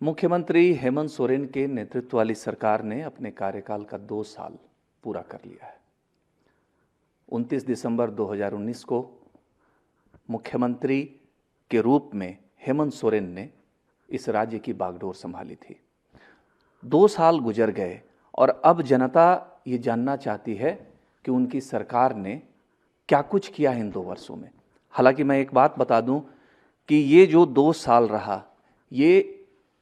मुख्यमंत्री हेमंत सोरेन के नेतृत्व वाली सरकार ने अपने कार्यकाल का 2 साल पूरा कर लिया है। 29 दिसंबर 2019 को मुख्यमंत्री के रूप में हेमंत सोरेन ने इस राज्य की बागडोर संभाली थी। 2 साल गुजर गए और अब जनता ये जानना चाहती है कि उनकी सरकार ने क्या कुछ किया है इन 2 वर्षों में। हालांकि मैं एक बात बता दूं कि ये जो 2 साल रहा, ये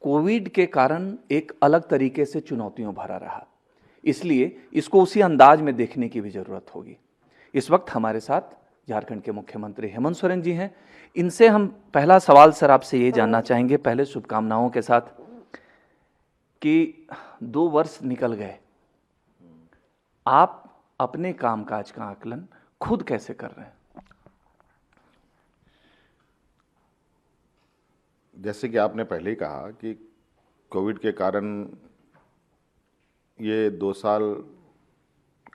कोविड के कारण एक अलग तरीके से चुनौतियों भरा रहा, इसलिए इसको उसी अंदाज में देखने की भी जरूरत होगी। इस वक्त हमारे साथ झारखंड के मुख्यमंत्री हेमंत सोरेन जी हैं। इनसे हम पहला सवाल सर आपसे ये जानना चाहेंगे, पहले शुभकामनाओं के साथ, कि 2 वर्ष निकल गए, आप अपने कामकाज का आकलन खुद कैसे कर रहे हैं? जैसे कि आपने पहले ही कहा कि कोविड के कारण ये 2 साल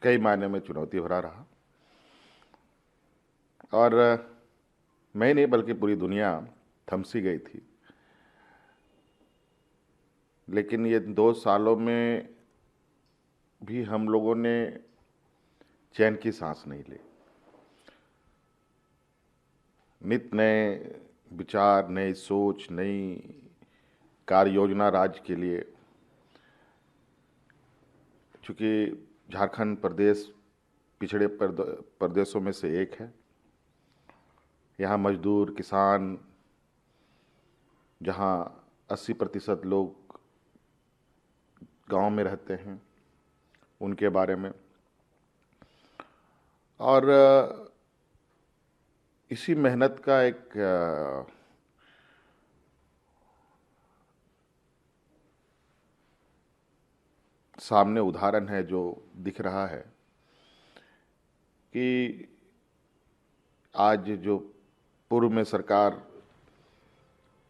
कई मायने में चुनौती भरा रहा और मैं नहीं बल्कि पूरी दुनिया थम सी गई थी। लेकिन ये 2 सालों में भी हम लोगों ने चैन की सांस नहीं ली। नित नए विचार, नई सोच, नई कार्य योजना राज्य के लिए। चूँकि झारखंड प्रदेश पिछड़े प्रदेशों में से एक है। यहाँ मजदूर, किसान, जहाँ 80% लोग गांव में रहते हैं, उनके बारे में। और इसी मेहनत का एक सामने उदाहरण है जो दिख रहा है कि आज जो पूर्व में सरकार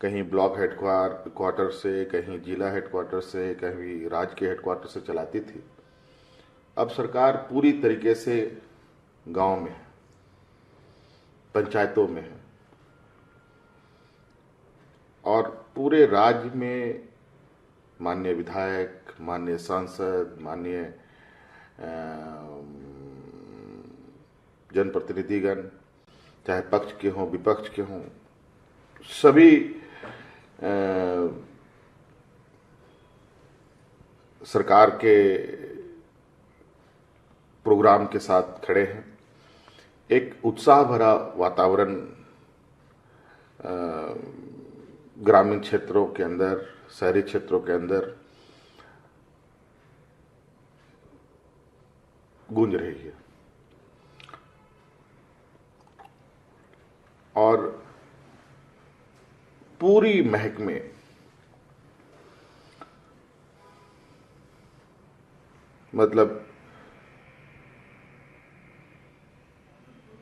कहीं ब्लॉक हेडक्वार्टर से, कहीं जिला हेडक्वार्टर से, कहीं राज्य के हेडक्वार्टर से चलाती थी, अब सरकार पूरी तरीके से गांव में है, पंचायतों में है और पूरे राज्य में माननीय विधायक, माननीय सांसद, माननीय जनप्रतिनिधिगण, चाहे पक्ष के हों विपक्ष के हों, सभी सरकार के प्रोग्राम के साथ खड़े हैं। एक उत्साह भरा वातावरण ग्रामीण क्षेत्रों के अंदर, शहरी क्षेत्रों के अंदर गूंज रही है और पूरी महक में मतलब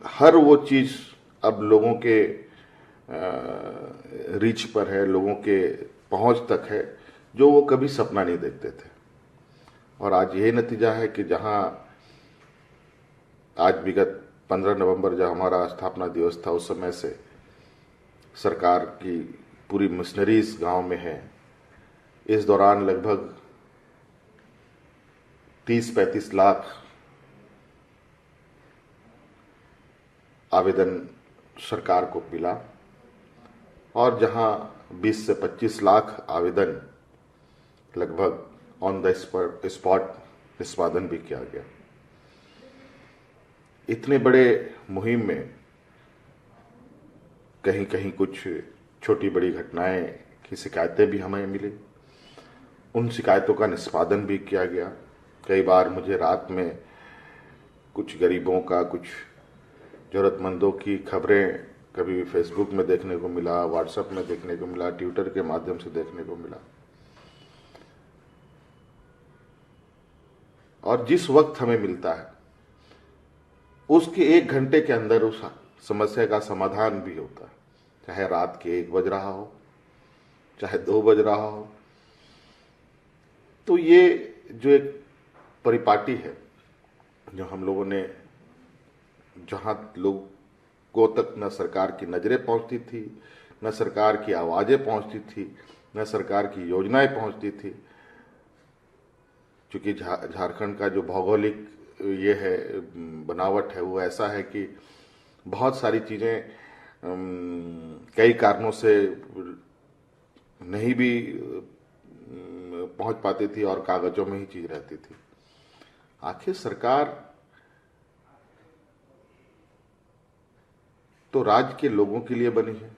हर वो चीज अब लोगों के रीच पर है, लोगों के पहुंच तक है, जो वो कभी सपना नहीं देखते थे। और आज यही नतीजा है कि जहां आज विगत 15 नवंबर जब हमारा स्थापना दिवस था, उस समय से सरकार की पूरी मशीनरीज गांव में है। इस दौरान लगभग 30-35 लाख आवेदन सरकार को मिला और जहां 20 से 25 लाख आवेदन लगभग ऑन द स्पॉट निष्पादन भी किया गया। इतने बड़े मुहिम में कहीं कहीं कुछ छोटी बड़ी घटनाएं की शिकायतें भी हमें मिली, उन शिकायतों का निष्पादन भी किया गया। कई बार मुझे रात में कुछ गरीबों का, कुछ जरूरतमंदों की खबरें कभी फेसबुक में देखने को मिला, व्हाट्सएप में देखने को मिला, ट्विटर के माध्यम से देखने को मिला। और जिस वक्त हमें मिलता है उसके 1 घंटे के अंदर उस समस्या का समाधान भी होता है, चाहे रात के 1 बज रहा हो, चाहे 2 बज रहा हो। तो ये जो एक परिपाटी है, जो हम लोगों ने, जहां लोगों तक न सरकार की नजरें पहुंचती थी, न सरकार की आवाजें पहुंचती थी, न सरकार की योजनाएं पहुंचती थी। क्योंकि झारखंड का जो भौगोलिक ये है बनावट है वो ऐसा है कि बहुत सारी चीज़ें कई कारणों से नहीं भी पहुंच पाती थी और कागजों में ही चीज रहती थी। आखिर सरकार तो राज्य के लोगों के लिए बनी है।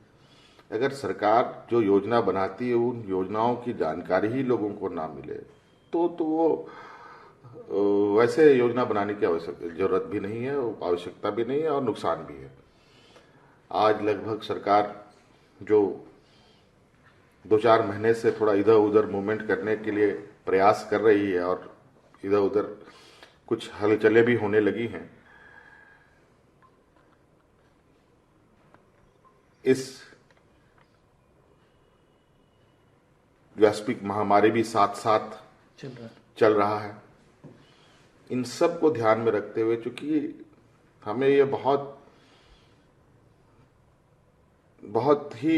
अगर सरकार जो योजना बनाती है उन योजनाओं की जानकारी ही लोगों को ना मिले तो वो वैसे योजना बनाने की जरूरत भी नहीं है, आवश्यकता भी नहीं है और नुकसान भी है। आज लगभग सरकार जो 2-4 महीने से थोड़ा इधर उधर मूवमेंट करने के लिए प्रयास कर रही है और इधर उधर कुछ हलचलें भी होने लगी हैं। इस वैश्विक महामारी भी साथ साथ चल रहा है। इन सब को ध्यान में रखते हुए चूंकि हमें ये बहुत ही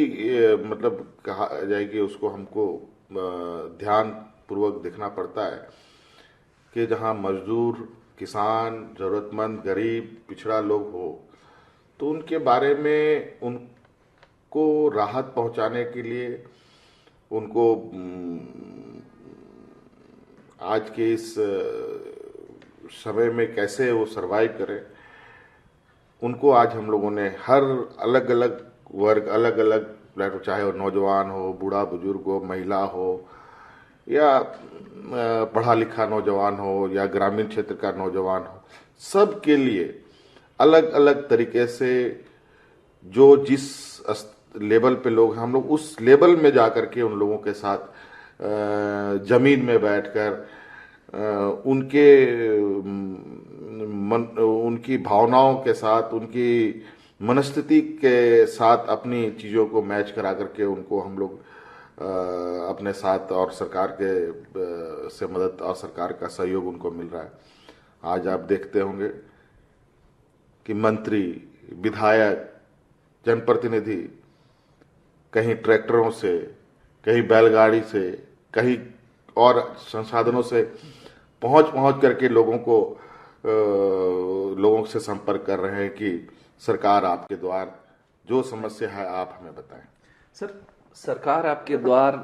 मतलब कहा जाए कि उसको हमको ध्यान पूर्वक देखना पड़ता है कि जहाँ मजदूर, किसान, जरूरतमंद, गरीब, पिछड़ा लोग हो तो उनके बारे में उनको राहत पहुंचाने के लिए उनको आज के इस समय में कैसे वो सरवाइव करें, उनको आज हम लोगों ने हर अलग अलग वर्ग, अलग अलग प्लेटफॉर्म, चाहे वो नौजवान हो, बूढ़ा बुजुर्ग हो, महिला हो या पढ़ा लिखा नौजवान हो या ग्रामीण क्षेत्र का नौजवान हो, सब के लिए अलग अलग तरीके से जो जिस लेवल पे लोग हैं हम लोग उस लेवल में जाकर के उन लोगों के साथ जमीन में बैठकर उनकी भावनाओं के साथ, उनकी मनस्थिति के साथ अपनी चीज़ों को मैच करा करके उनको हम लोग अपने साथ और सरकार के से मदद और सरकार का सहयोग उनको मिल रहा है। आज आप देखते होंगे कि मंत्री, विधायक, जनप्रतिनिधि कहीं ट्रैक्टरों से, कहीं बैलगाड़ी से, कहीं और संसाधनों से पहुंच करके लोगों से संपर्क कर रहे हैं कि सरकार आपके द्वार, जो समस्या है आप हमें बताएं। सर, सरकार आपके द्वार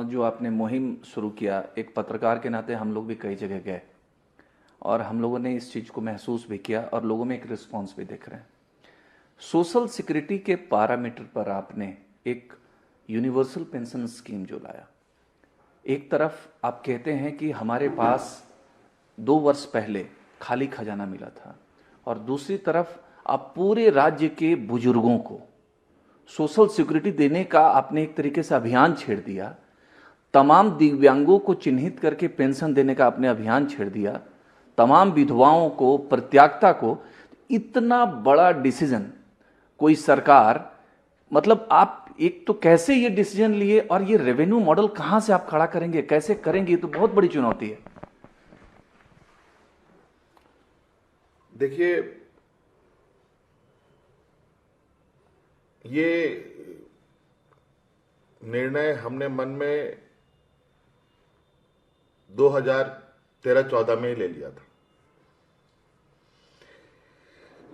जो आपने मुहिम शुरू किया, एक पत्रकार के नाते हम लोग भी कई जगह गए और हम लोगों ने इस चीज़ को महसूस भी किया और लोगों में एक रिस्पॉन्स भी देख रहे हैं। सोशल सिक्योरिटी के पैरामीटर पर आपने एक यूनिवर्सल पेंशन स्कीम जो लाया, एक तरफ आप कहते हैं कि हमारे पास 2 वर्ष पहले खाली खजाना मिला था और दूसरी तरफ आप पूरे राज्य के बुजुर्गों को सोशल सिक्योरिटी देने का आपने एक तरीके से अभियान छेड़ दिया। तमाम दिव्यांगों को चिन्हित करके पेंशन देने का आपने अभियान छेड़ दिया। तमाम विधवाओं को, परित्यागता को। इतना बड़ा डिसीजन कोई सरकार, मतलब आप एक तो कैसे ये डिसीजन लिए और ये रेवेन्यू मॉडल कहां से आप खड़ा करेंगे, कैसे करेंगे, ये तो बहुत बड़ी चुनौती है। देखिए, ये निर्णय हमने मन में 2013-14 में ही ले लिया था,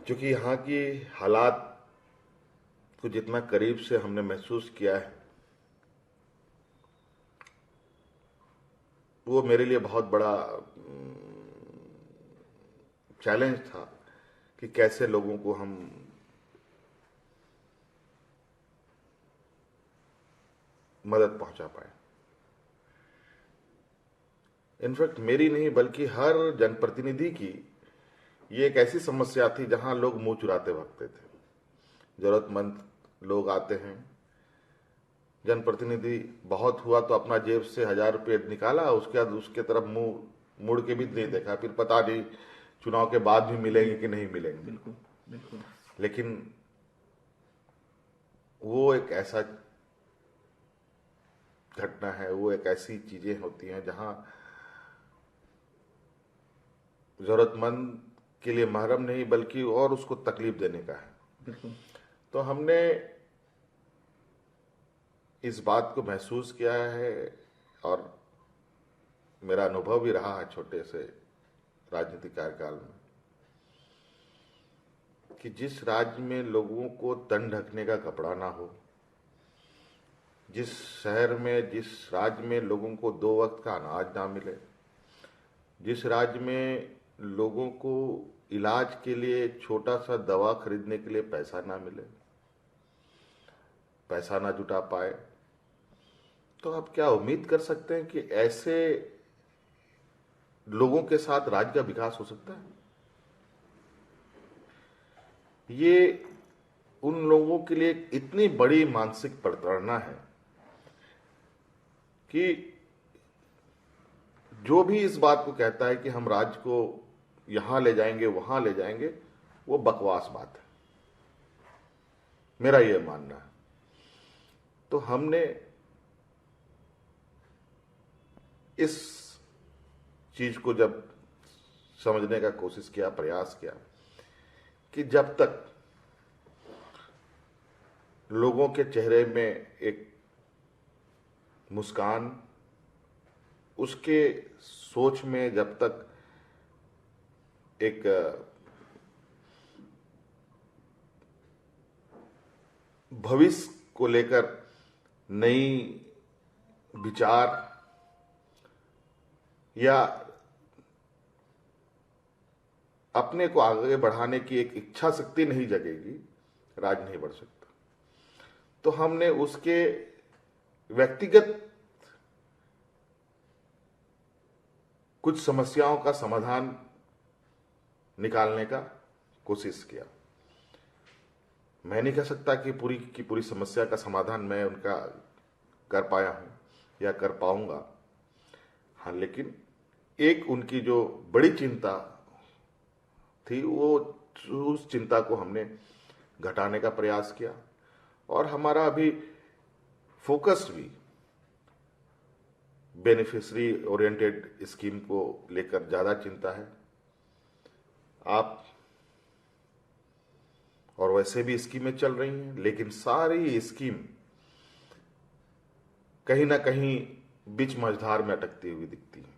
क्योंकि यहाँ की हालात को जितना करीब से हमने महसूस किया है वो मेरे लिए बहुत बड़ा चैलेंज था कि कैसे लोगों को हम मदद पहुंचा पाए। इनफैक्ट मेरी नहीं बल्कि हर जनप्रतिनिधि की ये एक ऐसी समस्या थी जहां लोग मुंह चुराते भागते थे। जरूरतमंद लोग आते हैं, जनप्रतिनिधि बहुत हुआ तो अपना जेब से 1000 रुपये निकाला, उसके बाद उसके तरफ मुंह मुड़ के भी नहीं देखा, फिर पता नहीं चुनाव के बाद भी मिलेंगे कि नहीं मिलेंगे। बिल्कुल बिल्कुल। लेकिन वो एक ऐसा घटना है, वो एक ऐसी चीजें होती हैं जहां जरूरतमंद के लिए महरम नहीं बल्कि और उसको तकलीफ देने का है। बिल्कुल। तो हमने इस बात को महसूस किया है और मेरा अनुभव भी रहा है छोटे से राजनीतिक कार्यकाल में कि जिस राज्य में लोगों को तन ढकने का कपड़ा ना हो, जिस शहर में, जिस राज्य में लोगों को 2 वक्त का अनाज ना मिले, जिस राज्य में लोगों को इलाज के लिए छोटा सा दवा खरीदने के लिए पैसा ना मिले, पैसा ना जुटा पाए, तो आप क्या उम्मीद कर सकते हैं कि ऐसे लोगों के साथ राज्य का विकास हो सकता है? ये उन लोगों के लिए इतनी बड़ी मानसिक प्रताड़ना है कि जो भी इस बात को कहता है कि हम राज्य को यहां ले जाएंगे, वहां ले जाएंगे, वो बकवास बात है, मेरा यह मानना है। तो हमने इस चीज को जब समझने का कोशिश किया, प्रयास किया कि जब तक लोगों के चेहरे में एक मुस्कान, उसके सोच में जब तक एक भविष्य को लेकर नई विचार या अपने को आगे बढ़ाने की एक इच्छा शक्ति नहीं जगेगी, राज नहीं बढ़ सकता। तो हमने उसके व्यक्तिगत कुछ समस्याओं का समाधान निकालने का कोशिश किया। मैं नहीं कह सकता कि पूरी की पूरी समस्या का समाधान मैं उनका कर पाया हूं या कर पाऊंगा, हाँ, लेकिन एक उनकी जो बड़ी चिंता थी, वो उस चिंता को हमने घटाने का प्रयास किया और हमारा अभी फोकस भी बेनिफिशियरी ओरिएंटेड स्कीम को लेकर ज्यादा चिंता है। आप और वैसे भी स्कीमें चल रही हैं, लेकिन सारी स्कीम कहीं ना कहीं बीच मझधार में अटकती हुई दिखती है,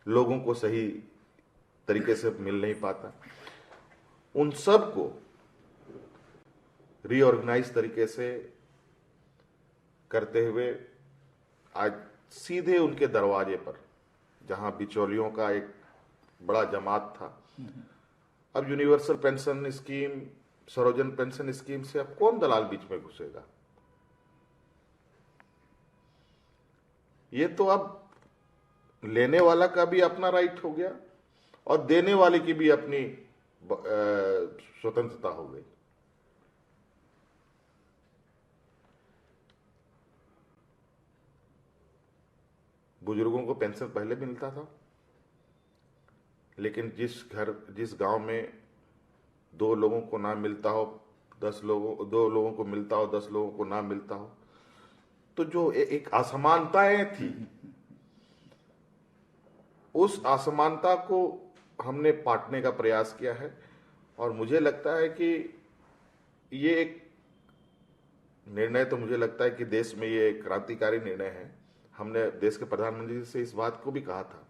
लोगों को सही तरीके से मिल नहीं पाता। उन सब को रीऑर्गेनाइज तरीके से करते हुए आज सीधे उनके दरवाजे पर, जहां बिचौलियों का एक बड़ा जमात था, अब यूनिवर्सल पेंशन स्कीम, सरोजन पेंशन स्कीम से अब कौन दलाल बीच में घुसेगा? ये तो अब लेने वाला का भी अपना राइट हो गया और देने वाले की भी अपनी स्वतंत्रता हो गई। बुजुर्गों को पेंशन पहले मिलता था, लेकिन जिस गांव में 2 लोगों को ना मिलता हो, 2 लोगों को मिलता हो, 10 लोगों को ना मिलता हो, तो जो एक असमानताएं थी, उस असमानता को हमने पाटने का प्रयास किया है। और मुझे लगता है कि ये एक निर्णय, तो मुझे लगता है कि देश में ये एक क्रांतिकारी निर्णय है। हमने देश के प्रधानमंत्री से इस बात को भी कहा था,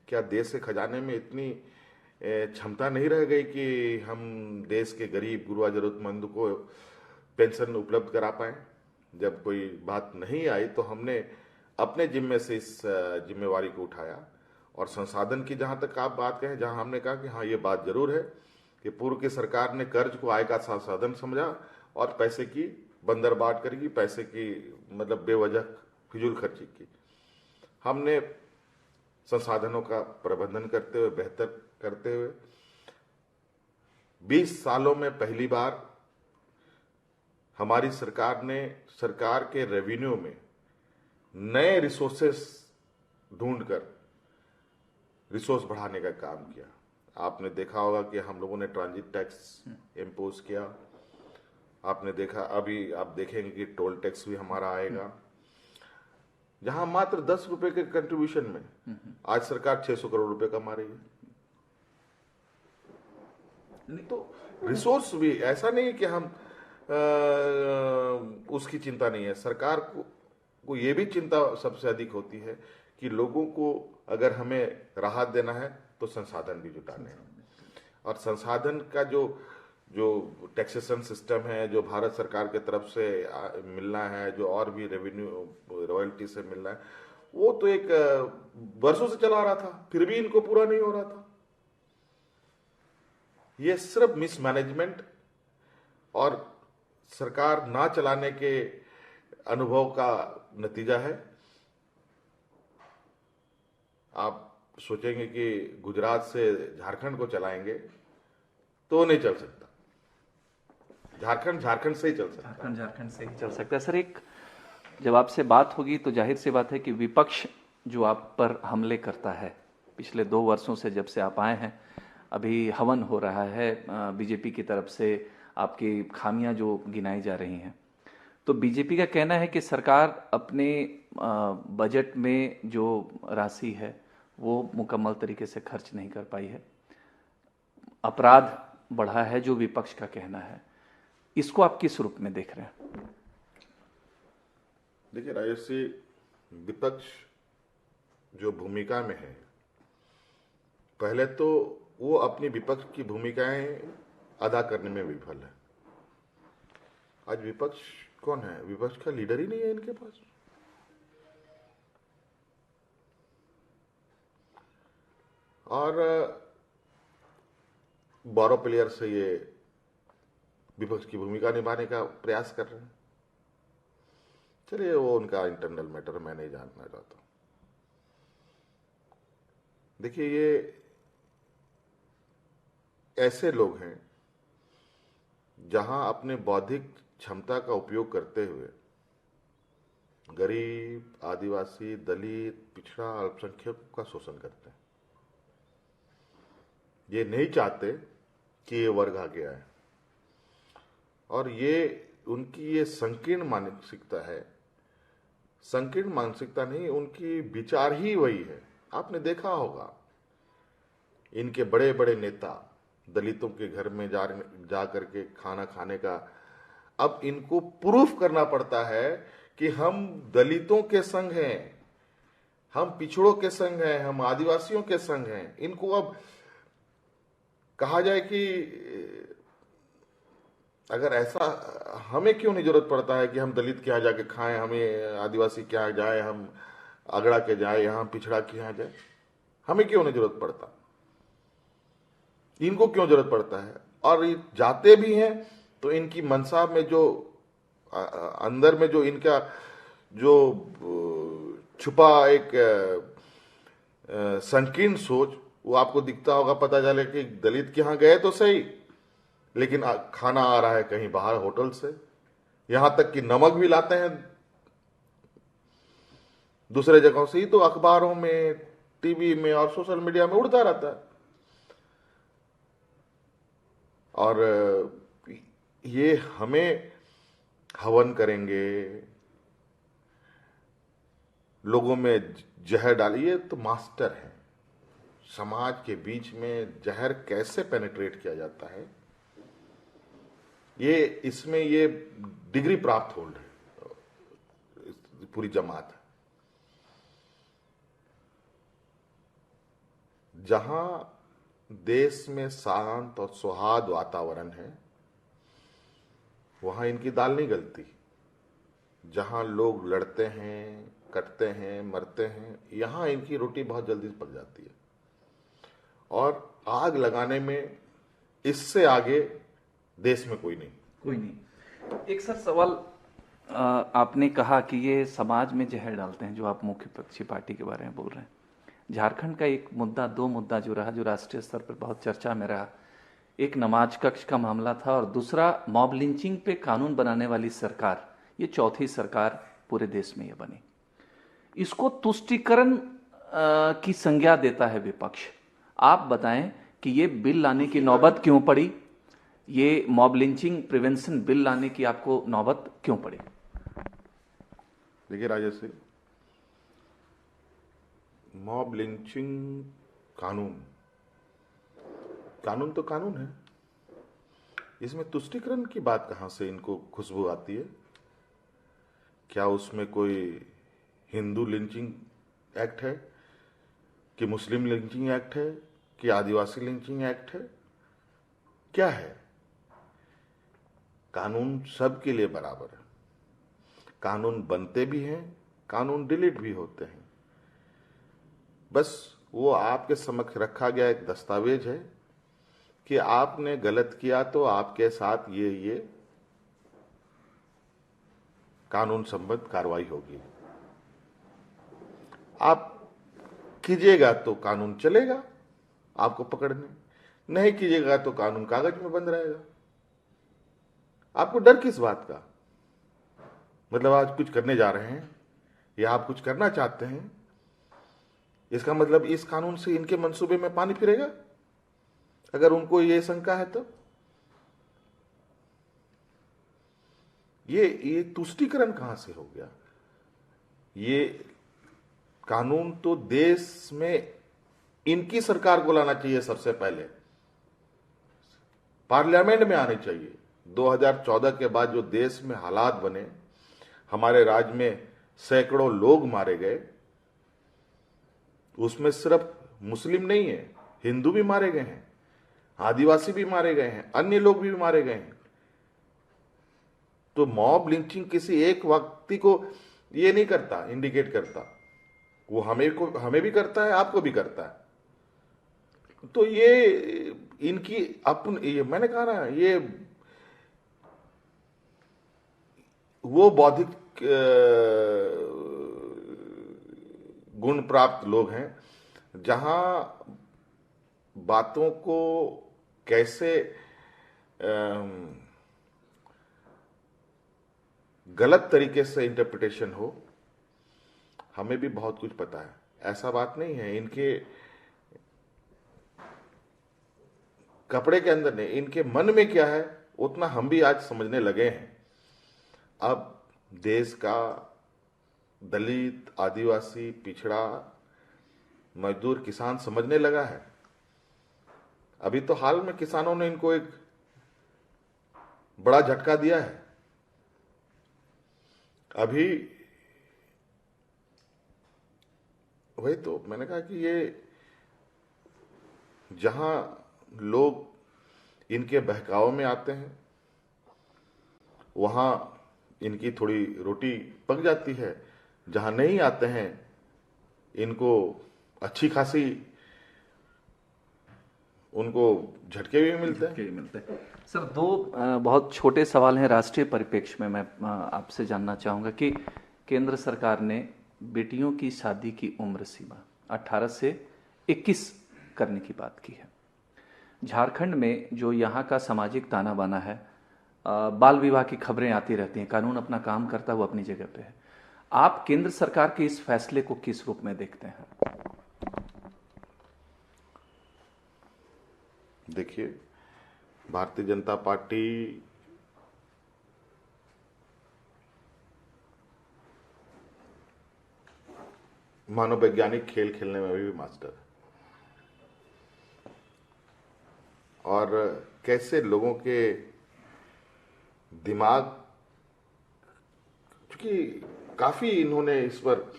क्या देश के खजाने में इतनी क्षमता नहीं रह गई कि हम देश के गरीब गुरबा जरूरतमंद को पेंशन उपलब्ध करा पाए? जब कोई बात नहीं आई तो हमने अपने जिम्मे से इस जिम्मेवारी को उठाया। और संसाधन की जहां तक आप बात कहें, जहां हमने कहा कि हाँ, ये बात जरूर है कि पूर्व की सरकार ने कर्ज को आय का साधन समझा और पैसे की बंदरबाट करेगी, पैसे की मतलब बेवजह फिजूल खर्ची की। हमने संसाधनों का प्रबंधन करते हुए, बेहतर करते हुए 20 सालों में पहली बार हमारी सरकार ने सरकार के रेवेन्यू में नए रिसोर्सेस ढूंढकर रिसोर्स बढ़ाने का काम किया। आपने देखा होगा कि हम लोगों ने ट्रांजिट टैक्स इम्पोज किया। आपने देखा, अभी आप देखेंगे कि टोल टैक्स भी हमारा आएगा, जहां मात्र 10 रुपए के कंट्रीब्यूशन में आज सरकार 600 करोड़ रुपए कमा रही है। तो रिसोर्स भी ऐसा नहीं कि हम उसकी चिंता नहीं है। सरकार को ये भी चिंता सबसे अधिक होती है कि लोगों को अगर हमें राहत देना है तो संसाधन भी जुटाने हैं, और संसाधन का जो जो टैक्सेशन सिस्टम है, जो भारत सरकार के तरफ से मिलना है, जो और भी रेवेन्यू रॉयल्टी से मिलना है, वो तो एक वर्षों से चला रहा था, फिर भी इनको पूरा नहीं हो रहा था। ये सिर्फ मिसमैनेजमेंट और सरकार ना चलाने के अनुभव का नतीजा है। आप सोचेंगे कि गुजरात से झारखंड को चलाएंगे तो नहीं चल सकता। झारखंड से ही चल सकता है। झारखंड से ही चल सकता है। सर, एक जब आपसे बात होगी तो जाहिर सी बात है कि विपक्ष जो आप पर हमले करता है, पिछले 2 वर्षों से जब से आप आए हैं, अभी हवन हो रहा है बीजेपी की तरफ से, आपकी खामियां जो गिनाई जा रही हैं, तो बीजेपी का कहना है कि सरकार अपने बजट में जो राशि है वो मुकम्मल तरीके से खर्च नहीं कर पाई है, अपराध बढ़ा है, जो विपक्ष का कहना है। इसको आप किस रूप में देख रहे हैं? देखिए राजेश जी, विपक्ष जो भूमिका में है, पहले तो वो अपनी विपक्ष की भूमिकाएं अदा करने में विफल है। आज विपक्ष कौन है? विपक्ष का लीडर ही नहीं है इनके पास। और बोरो प्लेयर से ये विपक्ष की भूमिका निभाने का प्रयास कर रहे हैं। चलिए, वो उनका इंटरनल मैटर, मैं नहीं जानना चाहता। देखिए, ये ऐसे लोग हैं जहां अपने बौद्धिक क्षमता का उपयोग करते हुए गरीब, आदिवासी, दलित, पिछड़ा, अल्पसंख्यक का शोषण करते हैं। ये नहीं चाहते कि ये वर्ग आगे आए, और ये उनकी ये संकीर्ण मानसिकता है। संकीर्ण मानसिकता नहीं, उनकी विचार ही वही है। आपने देखा होगा, इनके बड़े बड़े नेता दलितों के घर में जा करके खाना खाने का, अब इनको प्रूफ करना पड़ता है कि हम दलितों के संग हैं, हम पिछड़ों के संग हैं, हम आदिवासियों के संग हैं। इनको अब कहा जाए कि अगर ऐसा, हमें क्यों नहीं जरूरत पड़ता है कि हम दलित के यहाँ जाके खाएं, हमें आदिवासी के यहाँ जाए, हम अगड़ा के जाए, यहाँ पिछड़ा के यहाँ जाए, हमें क्यों नहीं जरूरत पड़ता? इनको क्यों जरूरत पड़ता है? और ये जाते भी हैं तो इनकी मनसा में जो अंदर में जो इनका जो छुपा एक संकीर्ण सोच, वो आपको दिखता होगा। पता चले कि दलित के यहाँ गए तो सही, लेकिन खाना आ रहा है कहीं बाहर होटल से, यहां तक कि नमक भी लाते हैं दूसरे जगहों से ही, तो अखबारों में, टीवी में और सोशल मीडिया में उड़ता रहता है। और ये हमें हवन करेंगे, लोगों में जहर डालिए, तो मास्टर है। समाज के बीच में जहर कैसे पेनिट्रेट किया जाता है, ये इसमें ये डिग्री प्राप्त होल्ड है पूरी जमात है। जहां देश में शांत और सौहार्द वातावरण है, वहां इनकी दाल नहीं गलती। जहां लोग लड़ते हैं, कटते हैं, मरते हैं, यहां इनकी रोटी बहुत जल्दी पक जाती है। और आग लगाने में इससे आगे देश में कोई नहीं। एक सर सवाल, आपने कहा कि ये समाज में जहर डालते हैं, जो आप मुख्य विपक्षी पार्टी के बारे में बोल रहे हैं। झारखंड का एक मुद्दा, 2 मुद्दा जो रहा, जो राष्ट्रीय स्तर पर बहुत चर्चा में रहा, एक नमाज कक्ष का मामला था, और दूसरा मॉब लिंचिंग पे कानून बनाने वाली सरकार। ये चौथी सरकार पूरे देश में ये बनी। इसको तुष्टीकरण की संज्ञा देता है विपक्ष। आप बताएं कि ये बिल लाने की नौबत क्यों पड़ी? ये मॉब लिंचिंग प्रिवेंशन बिल लाने की आपको नौबत क्यों पड़ी? देखिए राजेश जी, मॉब लिंचिंग कानून तो कानून है। इसमें तुष्टीकरण की बात कहाँ से इनको खुशबू आती है? क्या उसमें कोई हिंदू लिंचिंग एक्ट है कि मुस्लिम लिंचिंग एक्ट है कि आदिवासी लिंचिंग एक्ट है? क्या है? कानून सबके लिए बराबर है। कानून बनते भी हैं, कानून डिलीट भी होते हैं। बस वो आपके समक्ष रखा गया एक दस्तावेज है कि आपने गलत किया तो आपके साथ ये कानून संबद्ध कार्रवाई होगी। आप कीजिएगा तो कानून चलेगा आपको पकड़ने, नहीं कीजिएगा तो कानून कागज में बंद रहेगा। आपको डर किस बात का? मतलब आज कुछ करने जा रहे हैं या आप कुछ करना चाहते हैं, इसका मतलब इस कानून से इनके मंसूबे में पानी फिरेगा, अगर उनको ये शंका है तो। ये तुष्टीकरण कहां से हो गया? ये कानून तो देश में इनकी सरकार को लाना चाहिए, सबसे पहले पार्लियामेंट में आने चाहिए। 2014 के बाद जो देश में हालात बने, हमारे राज्य में सैकड़ों लोग मारे गए, उसमें सिर्फ मुस्लिम नहीं है, हिंदू भी मारे गए हैं, आदिवासी भी मारे गए हैं, अन्य लोग भी मारे गए हैं। तो मॉब लिंचिंग किसी एक व्यक्ति को ये नहीं करता, इंडिकेट करता, वो हमें भी करता है, आपको भी करता है। तो ये इनकी ये मैंने कहा ना, ये वो बौद्धिक गुण प्राप्त लोग हैं जहां बातों को कैसे गलत तरीके से इंटरप्रिटेशन हो, हमें भी बहुत कुछ पता है। ऐसा बात नहीं है, इनके कपड़े के अंदर नहीं, इनके मन में क्या है उतना हम भी आज समझने लगे हैं। अब देश का दलित, आदिवासी, पिछड़ा, मजदूर, किसान समझने लगा है। अभी तो हाल में किसानों ने इनको एक बड़ा झटका दिया है। अभी वही तो मैंने कहा कि ये जहां लोग इनके बहकाव में आते हैं, वहां इनकी थोड़ी रोटी पक जाती है। जहां नहीं आते हैं, इनको अच्छी खासी उनको झटके भी मिलते हैं। सर, दो बहुत छोटे सवाल हैं राष्ट्रीय परिप्रेक्ष्य में। मैं आपसे जानना चाहूँगा कि केंद्र सरकार ने बेटियों की शादी की उम्र सीमा 18 से 21 करने की बात की है। झारखंड में जो यहाँ का सामाजिक ताना बाना है, बाल विवाह की खबरें आती रहती हैं, कानून अपना काम करता हुआ अपनी जगह पे है। आप केंद्र सरकार के इस फैसले को किस रूप में देखते हैं? देखिए, भारतीय जनता पार्टी मानववैज्ञानिक खेल खेलने में भी मास्टर है, और कैसे लोगों के दिमाग, क्योंकि काफी इन्होंने इस पर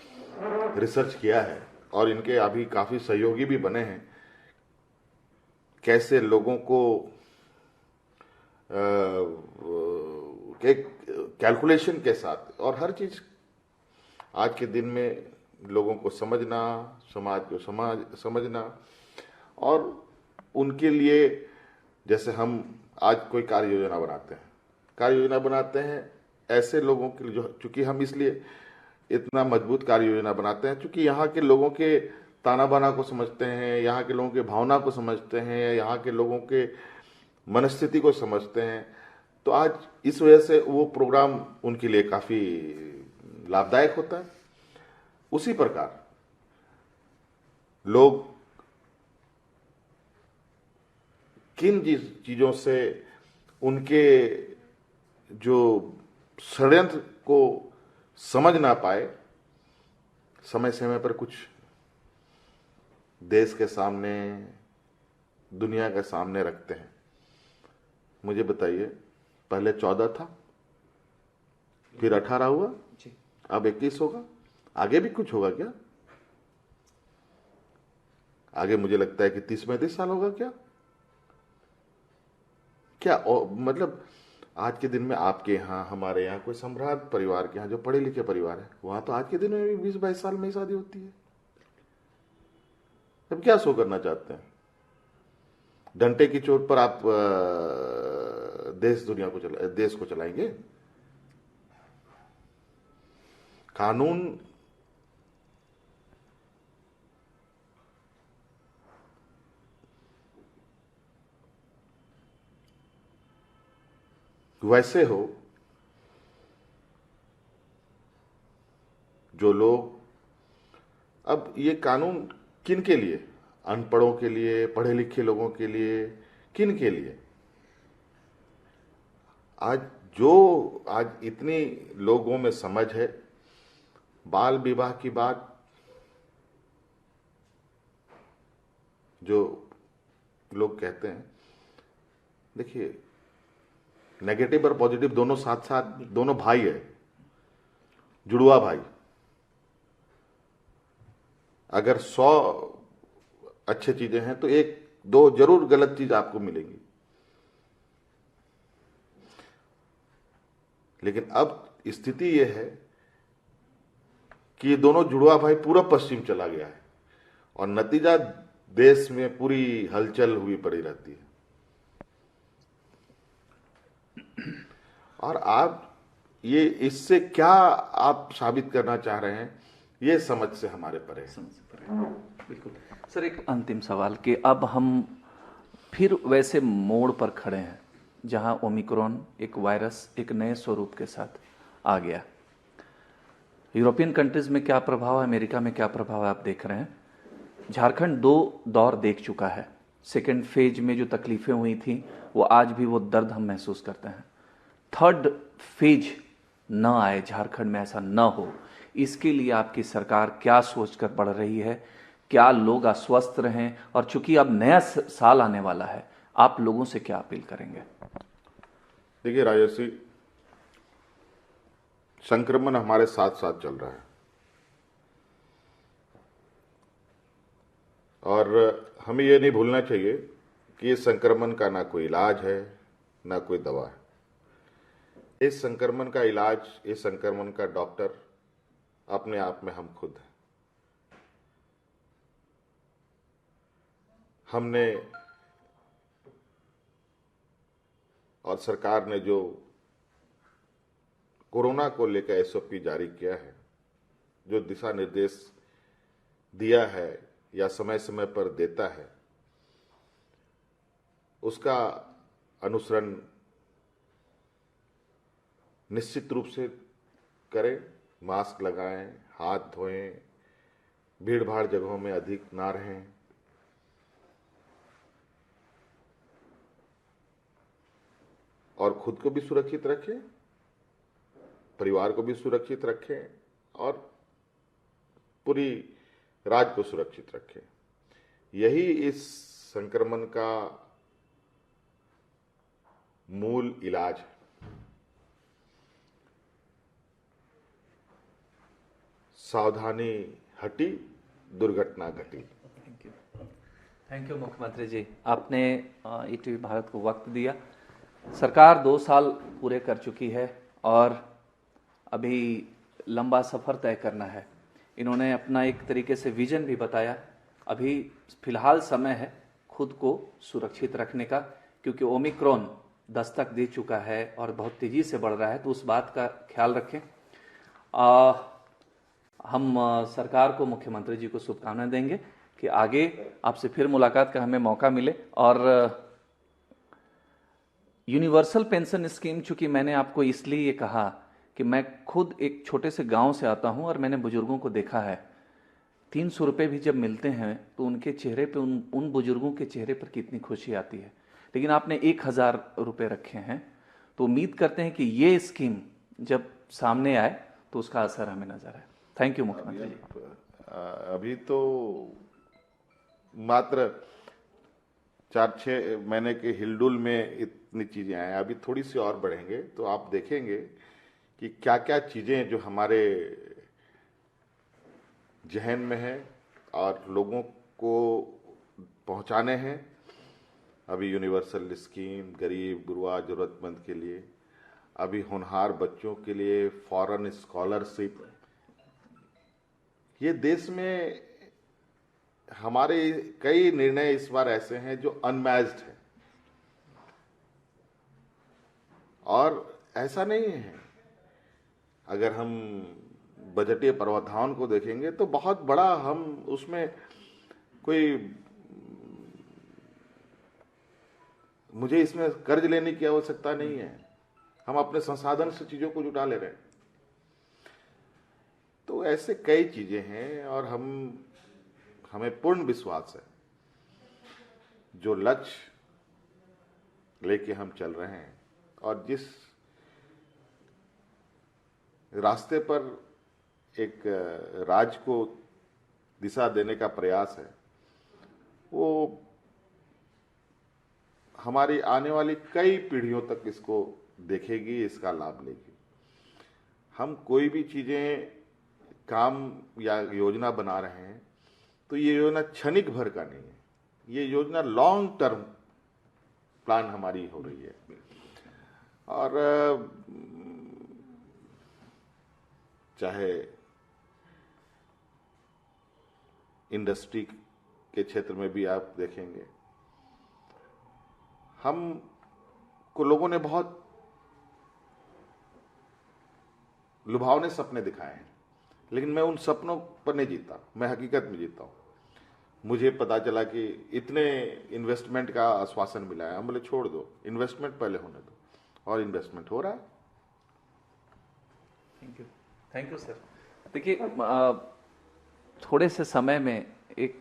रिसर्च किया है और इनके अभी काफी सहयोगी भी बने हैं, कैसे लोगों को एक कैलकुलेशन के साथ, और हर चीज आज के दिन में लोगों को समझना, समाज को समझना, और उनके लिए जैसे हम आज कोई कार्य योजना बनाते हैं ऐसे लोगों के लिए, जो चूंकि हम इसलिए इतना मजबूत कार्य योजना बनाते हैं चूंकि यहाँ के लोगों के ताना बाना को समझते हैं, यहाँ के लोगों के भावना को समझते हैं, यहाँ के लोगों के मनस्थिति को समझते हैं। तो आज इस वजह से वो प्रोग्राम उनके लिए काफी लाभदायक होता है। उसी प्रकार लोग किन चीजों से उनके जो षड्यंत्र को समझ ना पाए, समय समय पर कुछ देश के सामने, दुनिया के सामने रखते हैं। मुझे बताइए, पहले 14 था, फिर 18 हुआ, अब 21 होगा, आगे भी कुछ होगा क्या? आगे मुझे लगता है कि 30-35 साल होगा क्या? मतलब आज के दिन में आपके यहाँ, हमारे यहाँ, कोई सम्राट परिवार के यहाँ जो पढ़े लिखे परिवार है, वहां तो आज के दिन में भी 20-22 साल में ही शादी होती है। अब क्या शो करना चाहते हैं? डंडे की चोट पर आप देश को चलाएंगे? कानून वैसे हो जो लोग, अब ये कानून किन के लिए? अनपढ़ों के लिए, पढ़े लिखे लोगों के लिए, किन के लिए? आज इतनी लोगों में समझ है, बाल विवाह की बात जो लोग कहते हैं, देखिए, नेगेटिव और पॉजिटिव दोनों साथ साथ, दोनों भाई है, जुड़वा भाई। अगर 100 अच्छी चीजें हैं तो 1-2 जरूर गलत चीज आपको मिलेंगी। लेकिन अब स्थिति यह है कि ये दोनों जुड़वा भाई पूरब पश्चिम चला गया है और नतीजा देश में पूरी हलचल हुई पड़ी रहती है। और आप ये इससे क्या आप साबित करना चाह रहे हैं, ये समझ से हमारे परे है। बिल्कुल सर, एक अंतिम सवाल कि अब हम फिर वैसे मोड़ पर खड़े हैं जहां ओमिक्रॉन एक वायरस एक नए स्वरूप के साथ आ गया। यूरोपियन कंट्रीज में क्या प्रभाव है, अमेरिका में क्या प्रभाव है, आप देख रहे हैं। झारखंड 2 दौर देख चुका है। सेकेंड फेज में जो तकलीफें हुई थी वो आज भी वो दर्द हम महसूस करते हैं। थर्ड फेज न आए झारखंड में, ऐसा न हो, इसके लिए आपकी सरकार क्या सोचकर बढ़ रही है? क्या लोग अस्वस्थ रहें? और चूंकि अब नया साल आने वाला है, आप लोगों से क्या अपील करेंगे? देखिए राजेश जी, संक्रमण हमारे साथ साथ चल रहा है और हमें यह नहीं भूलना चाहिए कि इस संक्रमण का ना कोई इलाज है, ना कोई दवा है। इस संक्रमण का इलाज, इस संक्रमण का डॉक्टर अपने आप में हम खुद हैं। हमने और सरकार ने जो कोरोना को लेकर SOP जारी किया है, जो दिशा निर्देश दिया है या समय समय पर देता है, उसका अनुसरण निश्चित रूप से करें। मास्क लगाएं, हाथ धोएं, भीड़ भाड़ जगहों में अधिक ना रहें, और खुद को भी सुरक्षित रखें, परिवार को भी सुरक्षित रखें और पूरी राज्य को सुरक्षित रखें। यही इस संक्रमण का मूल इलाज है। सावधानी हटी, दुर्घटना घटी। थैंक यू मुख्यमंत्री जी, आपने ETV भारत को वक्त दिया। सरकार 2 साल पूरे कर चुकी है और अभी लंबा सफ़र तय करना है। इन्होंने अपना एक तरीके से विजन भी बताया। अभी फिलहाल समय है खुद को सुरक्षित रखने का, क्योंकि ओमिक्रॉन दस्तक दे चुका है और बहुत तेज़ी से बढ़ रहा है, तो उस बात का ख्याल रखें। हम सरकार को, मुख्यमंत्री जी को शुभकामनाएं देंगे कि आगे आपसे फिर मुलाकात का हमें मौका मिले। और यूनिवर्सल पेंशन स्कीम, चूंकि मैंने आपको इसलिए ये कहा कि मैं खुद एक छोटे से गांव से आता हूं और मैंने बुजुर्गों को देखा है, 300 रुपये भी जब मिलते हैं तो उनके चेहरे पे, उन बुजुर्गों के चेहरे पर कितनी खुशी आती है। लेकिन आपने 1000 रुपये रखे हैं, तो उम्मीद करते हैं कि ये स्कीम जब सामने आए तो उसका असर हमें नजर आए। थैंक यू मुख्यमंत्री जी। अभी तो मात्र 4-6 महीने के हिलडुल में इतनी चीजें आए, अभी थोड़ी सी और बढ़ेंगे तो आप देखेंगे कि क्या क्या चीजें जो हमारे जहन में है और लोगों को पहुंचाने हैं। अभी यूनिवर्सल स्कीम गरीब गुरबा जरूरतमंद के लिए, अभी होनहार बच्चों के लिए फॉरेन स्कॉलरशिप। ये देश में हमारे कई निर्णय इस बार ऐसे हैं जो अनमैच्ड हैं, और ऐसा नहीं है। अगर हम बजटीय प्रावधान को देखेंगे तो बहुत बड़ा, हम उसमें कोई, मुझे इसमें कर्ज लेने की आवश्यकता नहीं है, हम अपने संसाधन से चीजों को जुटा ले रहे हैं। तो ऐसे कई चीजें हैं, और हमें पूर्ण विश्वास है जो लक्ष्य लेके हम चल रहे हैं और जिस रास्ते पर एक राज्य को दिशा देने का प्रयास है, वो हमारी आने वाली कई पीढ़ियों तक इसको देखेगी, इसका लाभ लेगी। हम कोई भी चीजें काम या योजना बना रहे हैं तो ये योजना क्षणिक भर का नहीं है, ये योजना लॉन्ग टर्म प्लान हमारी हो रही है। और चाहे इंडस्ट्री के क्षेत्र में भी आप देखेंगे, हम को लोगों ने बहुत लुभावने सपने दिखाए हैं, लेकिन मैं उन सपनों पर नहीं जीता, मैं हकीकत में जीता हूं। मुझे पता चला कि इतने इन्वेस्टमेंट का आश्वासन मिला है, हम बोले छोड़ दो, इन्वेस्टमेंट पहले होने दो, और इन्वेस्टमेंट हो रहा है। Thank you sir. देखिए, थोड़े से समय में एक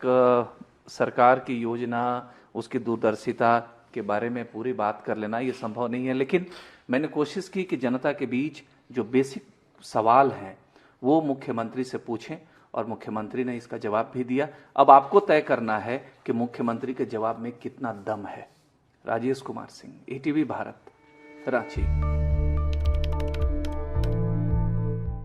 सरकार की योजना, उसकी दूरदर्शिता के बारे में पूरी बात कर लेना ये संभव नहीं है, लेकिन मैंने कोशिश की कि जनता के बीच जो बेसिक सवाल हैं वो मुख्यमंत्री से पूछें, और मुख्यमंत्री ने इसका जवाब भी दिया। अब आपको तय करना है कि मुख्यमंत्री के जवाब में कितना दम है। राजेश कुमार सिंह, ATV भारत, रांची।